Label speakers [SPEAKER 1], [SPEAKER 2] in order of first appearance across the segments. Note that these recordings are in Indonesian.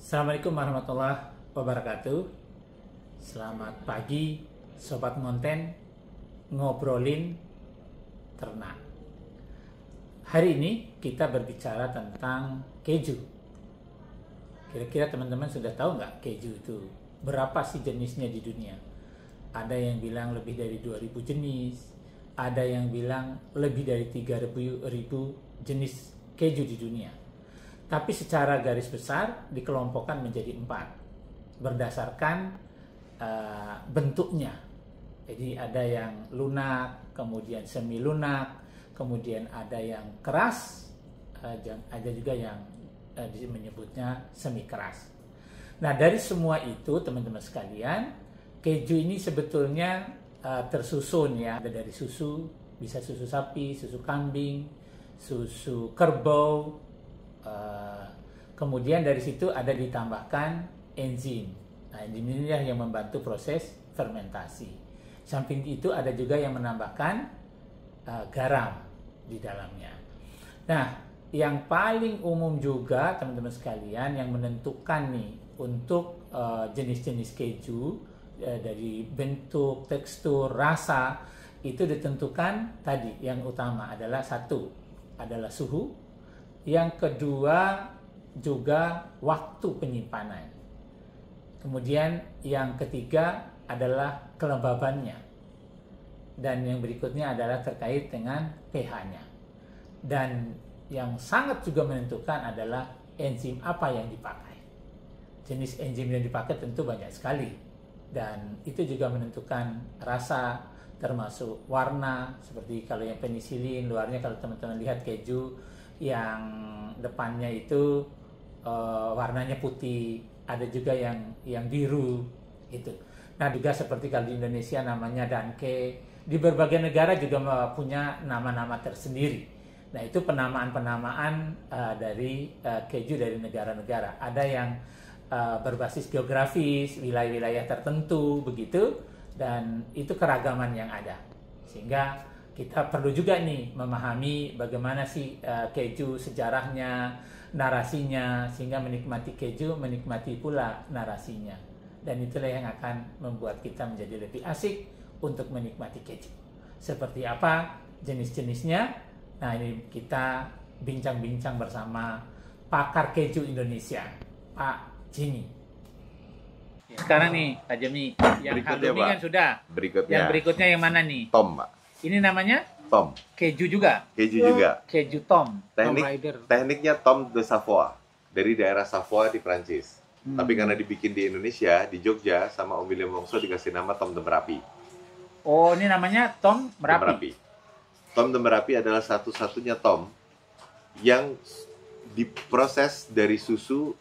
[SPEAKER 1] Assalamualaikum warahmatullahi wabarakatuh. Selamat pagi Sobat Ngonten ngobrolin ternak. Hari ini kita berbicara tentang keju. Kira-kira teman-teman sudah tahu nggak keju itu berapa sih jenisnya di dunia? Ada yang bilang lebih dari 2000 jenis, ada yang bilang lebih dari 3000 jenis keju di dunia. Tapi secara garis besar dikelompokkan menjadi 4 berdasarkan bentuknya. Jadi ada yang lunak, kemudian semi lunak, kemudian ada yang keras, ada juga yang menyebutnya semi keras. Nah, dari semua itu teman-teman sekalian, keju ini sebetulnya tersusun ya, ada dari susu, bisa susu sapi, susu kambing, susu kerbau. Kemudian dari situ ada ditambahkan enzim. Nah, enzim ini yang membantu proses fermentasi. Samping itu ada juga yang menambahkan garam di dalamnya. Nah, yang paling umum juga teman-teman sekalian yang menentukan nih untuk jenis-jenis keju dari bentuk, tekstur, rasa itu ditentukan tadi. Yang utama adalah satu adalah suhu. Yang kedua juga waktu penyimpanan. Kemudian yang ketiga adalah kelembabannya. Dan yang berikutnya adalah terkait dengan pH-nya. Dan yang sangat juga menentukan adalah enzim apa yang dipakai. Jenis enzim yang dipakai tentu banyak sekali. Dan itu juga menentukan rasa, termasuk warna. Seperti kalau yang penisilin, luarnya kalau teman-teman lihat keju, yang depannya itu warnanya putih, ada juga yang biru gitu. Nah, juga seperti kalau di Indonesia namanya danke, di berbagai negara juga punya nama-nama tersendiri. Nah, itu penamaan-penamaan dari keju dari negara-negara. Ada yang berbasis geografis, wilayah-wilayah tertentu begitu, dan itu keragaman yang ada. Sehingga kita perlu juga nih memahami bagaimana sih keju, sejarahnya, narasinya, sehingga menikmati keju, menikmati pula narasinya. Dan itulah yang akan membuat kita menjadi lebih asik untuk menikmati keju. Seperti apa jenis-jenisnya? Nah, ini kita bincang-bincang bersama pakar keju Indonesia, Pak Jimmy. Sekarang nih, Pak Jimmy, yang halumi kan sudah.
[SPEAKER 2] Berikutnya.
[SPEAKER 1] Yang berikutnya yang mana nih?
[SPEAKER 2] Tom, Pak.
[SPEAKER 1] Ini namanya?
[SPEAKER 2] Tom.
[SPEAKER 1] Keju juga?
[SPEAKER 2] Keju juga.
[SPEAKER 1] Keju Tom.
[SPEAKER 2] Tekniknya Tom de Savoie. Dari daerah Savoie di Prancis. Tapi karena dibikin di Indonesia, di Jogja, sama Om William Wongso dikasih nama Tom de Merapi.
[SPEAKER 1] Oh, ini namanya Tom Merapi.
[SPEAKER 2] Tom de Merapi adalah satu-satunya Tom yang diproses dari susu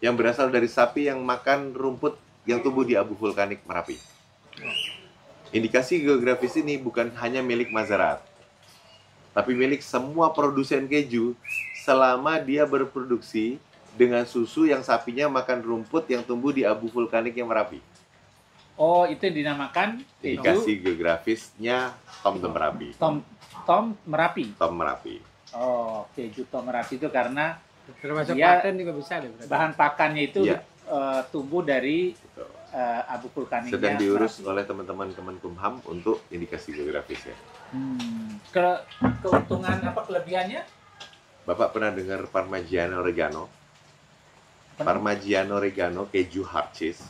[SPEAKER 2] yang berasal dari sapi yang makan rumput yang tumbuh di abu vulkanik Merapi. Indikasi geografis ini bukan hanya milik Mazarat, tapi milik semua produsen keju selama dia berproduksi dengan susu yang sapinya makan rumput yang tumbuh di abu vulkanik yang Merapi.
[SPEAKER 1] Oh, itu dinamakan
[SPEAKER 2] indikasi geografisnya Tom de Merapi.
[SPEAKER 1] Tom Merapi.
[SPEAKER 2] Tom Merapi.
[SPEAKER 1] Oh, keju Tom Merapi itu karena
[SPEAKER 3] termasuk
[SPEAKER 1] dia
[SPEAKER 3] pakan juga bisa deh.
[SPEAKER 1] Bahan pakannya itu
[SPEAKER 2] ya.
[SPEAKER 1] Tumbuh dari abu vulkaniknya.
[SPEAKER 2] Sedang diurus oleh teman-teman Kemenkumham untuk indikasi geografisnya.
[SPEAKER 1] Keuntungan apa kelebihannya?
[SPEAKER 2] Bapak pernah dengar Parmigiano Reggiano? Parmigiano Reggiano keju hard cheese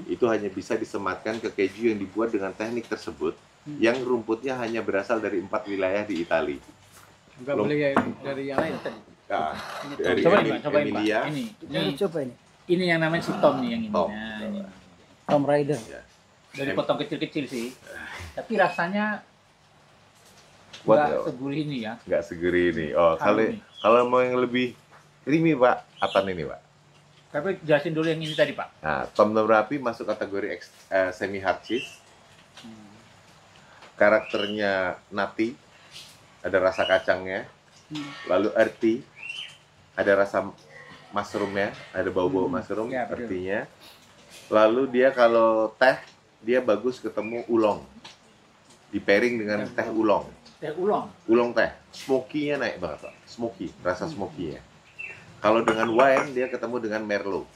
[SPEAKER 2] itu hanya bisa disematkan ke keju yang dibuat dengan teknik tersebut yang rumputnya hanya berasal dari 4 wilayah di Italia.
[SPEAKER 3] Enggak boleh dari yang lain.
[SPEAKER 2] Nah, dari
[SPEAKER 1] cobain,
[SPEAKER 2] Emilia.
[SPEAKER 1] Pak. Ini
[SPEAKER 3] Coba ini.
[SPEAKER 1] Ini yang namanya si Tom nih yang ini.
[SPEAKER 2] Tom.
[SPEAKER 1] Nah, ini.
[SPEAKER 3] Tom Raider.
[SPEAKER 2] Ya.
[SPEAKER 1] Dari potong kecil-kecil sih. Tapi rasanya
[SPEAKER 2] Buat
[SPEAKER 1] nggak segurih ini ya.
[SPEAKER 2] Nggak segeri ini. Oh, kalau mau yang lebih creamy, Pak, apaan ini, Pak?
[SPEAKER 1] Tapi jelasin dulu yang ini tadi, Pak.
[SPEAKER 2] Nah, Tom de Merapi masuk kategori semi hard cheese. Karakternya nutty, ada rasa kacangnya, lalu earthy, ada rasa mushroomnya, ada bau-bau mushroom,
[SPEAKER 1] ya,
[SPEAKER 2] earthy-nya. Lalu dia kalau teh, dia bagus ketemu ulong, di pairing dengan teh ulong.
[SPEAKER 1] Teh ulong.
[SPEAKER 2] Ulong teh, smoky-nya naik banget, Pak. Smoky, rasa smoky-nya. Kalau dengan wine dia ketemu dengan merlot.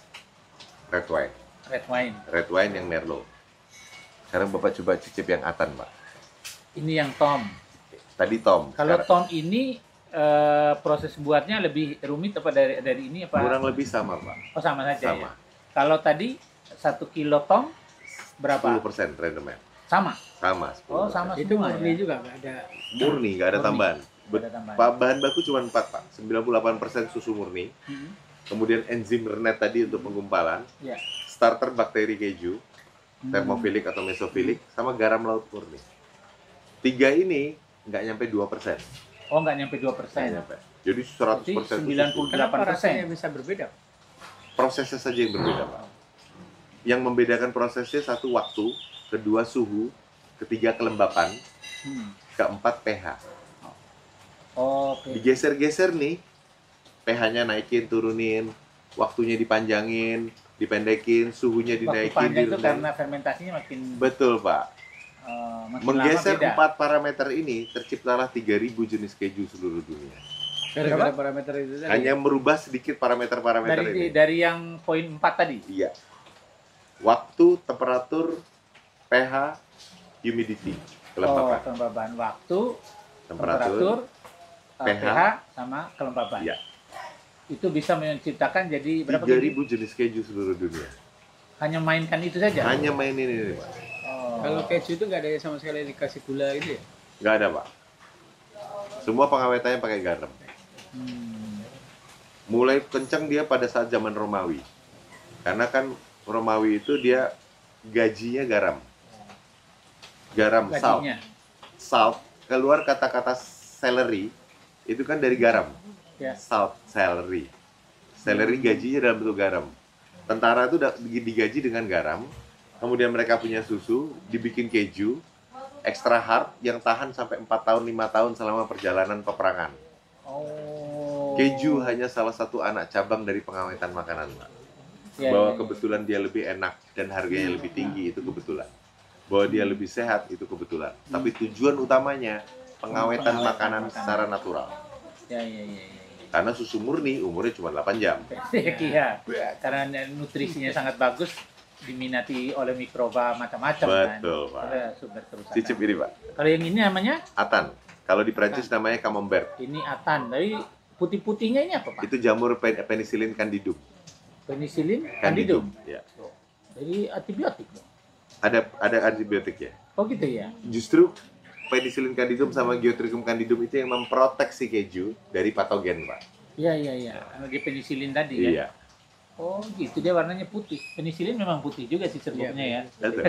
[SPEAKER 2] red wine.
[SPEAKER 1] Red wine.
[SPEAKER 2] Red wine yang Merlot. Sekarang Bapak coba cicip yang Atan, Pak.
[SPEAKER 1] Ini yang Tom.
[SPEAKER 2] Tadi Tom.
[SPEAKER 1] Kalau
[SPEAKER 2] sekarang
[SPEAKER 1] Tom ini proses buatnya lebih rumit apa dari ini apa?
[SPEAKER 2] kurang lebih sama, Pak.
[SPEAKER 1] Oh sama saja
[SPEAKER 2] Sama.
[SPEAKER 1] ya. Kalau tadi 1 kilo Tom berapa?
[SPEAKER 2] 10% rendemen.
[SPEAKER 1] Sama.
[SPEAKER 2] Sama. 10%.
[SPEAKER 1] Oh sama
[SPEAKER 3] Itu
[SPEAKER 1] semua
[SPEAKER 3] murni
[SPEAKER 1] ya.
[SPEAKER 3] juga, nggak ada.
[SPEAKER 2] Murni, nggak ada
[SPEAKER 1] Murni.
[SPEAKER 2] tambahan.
[SPEAKER 1] Nggak ada tambahan.
[SPEAKER 2] Pak, bahan baku cuma 4, Pak. 98% susu murni.
[SPEAKER 1] Hmm.
[SPEAKER 2] Kemudian enzim Rennet tadi untuk penggumpalan.
[SPEAKER 1] Ya.
[SPEAKER 2] Starter bakteri keju. Thermophilic atau mesophilic. Sama garam laut murni. 3 ini nggak nyampe 2%.
[SPEAKER 1] Oh nggak nyampe 2%.
[SPEAKER 2] Nggak nyampe. Jadi 100%
[SPEAKER 1] Jadi
[SPEAKER 2] itu susu.
[SPEAKER 1] 98%.
[SPEAKER 3] Kenapa rasanya bisa berbeda?
[SPEAKER 2] Prosesnya saja yang berbeda, Pak. Yang membedakan prosesnya satu waktu, kedua suhu, ketiga kelembapan, keempat pH.
[SPEAKER 1] Oke.
[SPEAKER 2] Digeser-geser nih, pH-nya naikin, turunin, waktunya dipanjangin, dipendekin, suhunya
[SPEAKER 1] Waktu
[SPEAKER 2] dinaikin,
[SPEAKER 1] panjang itu
[SPEAKER 2] direndahin.
[SPEAKER 1] karena fermentasinya makin
[SPEAKER 2] Betul, Pak.
[SPEAKER 1] makin
[SPEAKER 2] Menggeser
[SPEAKER 1] lama beda.
[SPEAKER 2] 4 parameter ini, terciptalah 3.000 jenis keju seluruh dunia.
[SPEAKER 3] Gara-gara parameter itu tadi.
[SPEAKER 2] Hanya merubah sedikit parameter-parameter ini.
[SPEAKER 1] Dari yang poin 4 tadi.
[SPEAKER 2] Iya. Waktu, temperatur, pH, humidity, kelembapan.
[SPEAKER 1] Kelembaban waktu,
[SPEAKER 2] Temperatur,
[SPEAKER 1] pH,
[SPEAKER 2] pH,
[SPEAKER 1] sama kelembaban.
[SPEAKER 2] Iya.
[SPEAKER 1] Itu bisa menciptakan jadi berapa
[SPEAKER 2] 3.000 jenis keju seluruh dunia.
[SPEAKER 1] Hanya mainkan itu saja.
[SPEAKER 2] Hanya mainin ini, Pak.
[SPEAKER 1] Oh.
[SPEAKER 3] Kalau keju itu nggak ada sama sekali dikasih gula gitu ya?
[SPEAKER 2] Nggak ada, Pak. Semua pengawetannya pakai garam.
[SPEAKER 1] Hmm.
[SPEAKER 2] Mulai kencang dia pada saat zaman Romawi. Karena kan Romawi itu dia gajinya garam. Garam, salt.
[SPEAKER 1] Gajinya.
[SPEAKER 2] Salt, keluar kata-kata celery, itu kan dari garam.
[SPEAKER 1] Ya.
[SPEAKER 2] Salt, celery. Celery gajinya dalam bentuk garam. Tentara itu digaji dengan garam. Kemudian mereka punya susu, dibikin keju, extra hard yang tahan sampai 4 tahun, 5 tahun selama perjalanan peperangan.
[SPEAKER 1] Oh.
[SPEAKER 2] Keju hanya salah satu anak cabang dari pengawetan makanan, Pak.
[SPEAKER 1] Ya,
[SPEAKER 2] Bahwa
[SPEAKER 1] ya, ya.
[SPEAKER 2] kebetulan dia lebih enak dan harganya lebih tinggi, itu kebetulan. Bahwa dia lebih sehat, itu kebetulan. Tapi tujuan utamanya, pengawetan makanan secara natural.
[SPEAKER 1] Ya, ya, ya, ya.
[SPEAKER 2] Karena susu murni umurnya cuma 8 jam.
[SPEAKER 1] Iya. Karena nutrisinya sangat bagus, diminati oleh mikroba macam-macam kan.
[SPEAKER 2] Betul, Pak.
[SPEAKER 1] Ada sumber kerusakan.
[SPEAKER 2] Cicip ini, Pak.
[SPEAKER 1] Kalau yang ini namanya
[SPEAKER 2] Atan. Kalau di Prancis namanya camembert.
[SPEAKER 1] ini atan. Tapi putih-putihnya ini apa, Pak?
[SPEAKER 2] Itu jamur penicillin candidum.
[SPEAKER 1] Penicillin candidum.
[SPEAKER 2] Ya.
[SPEAKER 1] Jadi antibiotik dong.
[SPEAKER 2] Ada antibiotiknya.
[SPEAKER 1] Oh gitu ya.
[SPEAKER 2] Justru penicillin candidum sama Geotrichum candidum itu yang memproteksi keju dari patogen, Pak.
[SPEAKER 1] Iya, iya, iya. Karena dia penicillin tadi kan.
[SPEAKER 2] Iya.
[SPEAKER 1] Oh gitu, dia warnanya putih. Penicillin memang putih juga sih serbuknya ya.
[SPEAKER 2] Betul.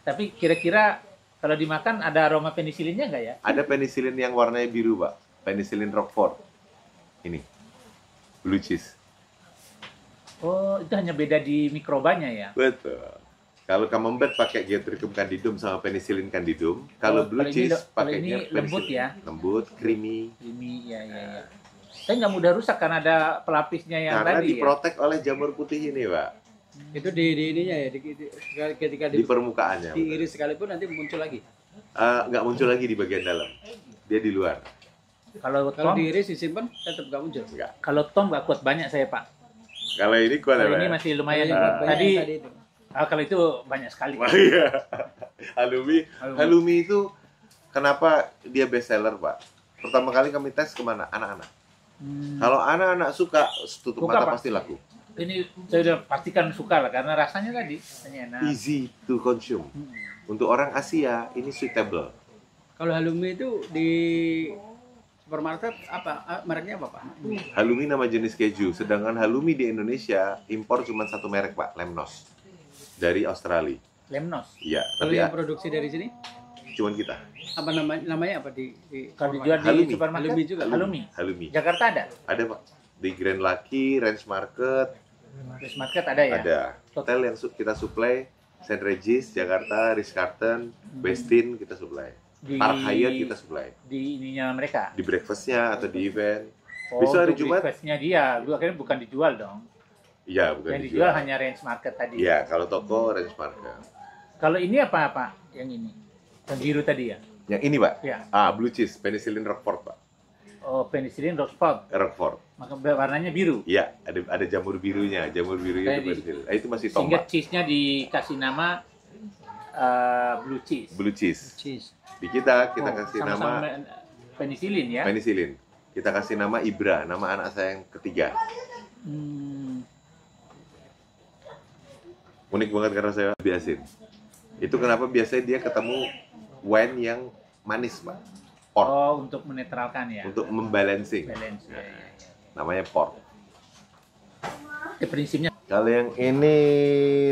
[SPEAKER 1] Tapi kira-kira kalau dimakan ada aroma penicillinnya nggak ya?
[SPEAKER 2] Ada penicillin yang warnanya biru, Pak. Penicillin Roquefort. Ini. Blue cheese.
[SPEAKER 1] Oh, itu hanya beda di mikrobanya ya?
[SPEAKER 2] Betul. Kalau camembert pakai Geotrichum candidum sama penicillin candidum. Kalau blue
[SPEAKER 1] kalau ini
[SPEAKER 2] cheese
[SPEAKER 1] kalau
[SPEAKER 2] pakainya
[SPEAKER 1] ini lembut
[SPEAKER 2] penicillin.
[SPEAKER 1] ya?
[SPEAKER 2] Lembut, creamy.
[SPEAKER 1] Ini ya, ya, ya. Tapi nggak mudah rusak karena ada pelapisnya yang
[SPEAKER 2] Karena
[SPEAKER 1] tadi ya?
[SPEAKER 2] diprotek oleh jamur putih ini, Pak.
[SPEAKER 3] Itu di ininya ya, ketika
[SPEAKER 2] Di permukaannya.
[SPEAKER 3] diiris sekalipun nanti muncul lagi.
[SPEAKER 2] Nggak muncul lagi di bagian dalam. Dia di luar.
[SPEAKER 1] Kalau
[SPEAKER 3] Kalau
[SPEAKER 1] Tom,
[SPEAKER 3] diiris disimpan tetap nggak muncul.
[SPEAKER 2] Enggak.
[SPEAKER 1] kalau Tom nggak kuat banyak saya Pak.
[SPEAKER 2] Kalau ini kuat ya,
[SPEAKER 1] Kalau
[SPEAKER 2] Pak?
[SPEAKER 1] ini masih lumayan.
[SPEAKER 3] Yang banyak
[SPEAKER 1] Tadi,
[SPEAKER 3] yang itu.
[SPEAKER 1] kalau itu banyak sekali.
[SPEAKER 2] Wah, iya. Halloumi itu kenapa dia best seller, Pak? Pertama kali kami tes kemana? Anak-anak. Kalau anak-anak suka, tutup
[SPEAKER 1] Suka,
[SPEAKER 2] mata
[SPEAKER 1] Pak.
[SPEAKER 2] pasti laku.
[SPEAKER 1] Ini saya udah pastikan suka lah karena rasanya tadi rasanya enak.
[SPEAKER 2] Easy to consume. Untuk orang Asia, ini suitable.
[SPEAKER 3] Kalau halloumi itu di supermarket apa mereknya apa, Pak?
[SPEAKER 2] Halloumi nama jenis keju, sedangkan halloumi di Indonesia impor cuma satu merek, Pak, Lemnos. Dari Australia.
[SPEAKER 1] Lemnos.
[SPEAKER 2] Iya,
[SPEAKER 3] Kalau
[SPEAKER 2] tapi
[SPEAKER 3] yang produksi dari sini
[SPEAKER 2] cuman kita.
[SPEAKER 3] apa namanya apa di
[SPEAKER 1] Kalau
[SPEAKER 3] supermarket?
[SPEAKER 1] dijual di
[SPEAKER 2] Halloumi.
[SPEAKER 1] supermarket
[SPEAKER 3] Halloumi juga.
[SPEAKER 1] Halloumi.
[SPEAKER 2] Halloumi.
[SPEAKER 1] Jakarta ada.
[SPEAKER 2] Ada, Pak. Di Grand Lucky, Range Market,
[SPEAKER 1] Terus market ada ya?
[SPEAKER 2] ada. Hotel yang kita supply, St. Regis, Jakarta, Ritz-Carlton, Westin kita supply.
[SPEAKER 1] Di,
[SPEAKER 2] Park Hyatt kita supply.
[SPEAKER 1] di ininya mereka.
[SPEAKER 2] Di breakfastnya atau di event.
[SPEAKER 1] Oh,
[SPEAKER 2] Besok hari
[SPEAKER 1] untuk
[SPEAKER 2] Jumat?
[SPEAKER 1] request-nya dia. Gua akhirnya bukan dijual dong.
[SPEAKER 2] Iya, bukan
[SPEAKER 1] Yang dijual hanya range market tadi.
[SPEAKER 2] Iya, kalau toko Range Market.
[SPEAKER 1] Kalau ini apa? Yang ini. Yang biru tadi ya?
[SPEAKER 2] Yang ini, Pak.
[SPEAKER 1] Ya.
[SPEAKER 2] Blue cheese, penicillin Roquefort, Pak.
[SPEAKER 1] Oh, penicillin Roquefort.
[SPEAKER 2] Roquefort.
[SPEAKER 1] Maka warnanya biru.
[SPEAKER 2] Iya, ada jamur birunya. Jamur birunya itu penicillin. Itu masih
[SPEAKER 1] Sehingga
[SPEAKER 2] tomat.
[SPEAKER 1] cheese-nya dikasih nama blue cheese.
[SPEAKER 2] Blue cheese.
[SPEAKER 3] Cheese.
[SPEAKER 2] Di kita kasih
[SPEAKER 1] Sama-sama
[SPEAKER 2] nama
[SPEAKER 1] penicillin ya.
[SPEAKER 2] penicillin. Kita kasih nama Ibra, nama anak saya yang ketiga. Unik banget karena saya lebih asin. Itu kenapa biasanya dia ketemu wine yang manis, Pak. Port.
[SPEAKER 1] Oh, untuk menetralkan ya.
[SPEAKER 2] Untuk membalancing.
[SPEAKER 1] Balance ya.
[SPEAKER 2] Namanya port.
[SPEAKER 1] Prinsipnya.
[SPEAKER 2] Kalau yang ini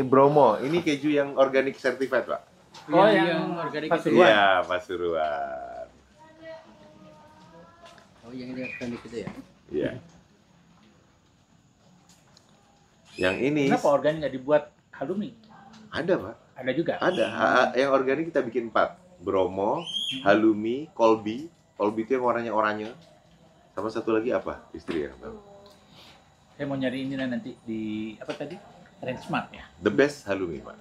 [SPEAKER 2] Bromo, ini keju yang organic certified, Pak.
[SPEAKER 1] Oh,
[SPEAKER 3] yang organik itu.
[SPEAKER 1] Pasuruan.
[SPEAKER 2] Iya, Pasuruan.
[SPEAKER 3] Oh, yang ini organik itu ya.
[SPEAKER 2] Iya. Yang ini
[SPEAKER 1] Kenapa organik nggak dibuat halumi?
[SPEAKER 2] ada, Pak.
[SPEAKER 1] Ada juga.
[SPEAKER 2] Ada. Yang organik kita bikin 4. Bromo, halumi, kolbi. Kolbi itu yang warnanya oranye. Sama satu lagi apa? Istri yang tahu.
[SPEAKER 1] Saya mau nyari ini nanti di apa tadi? Range Smart ya.
[SPEAKER 2] The best halumi, Pak.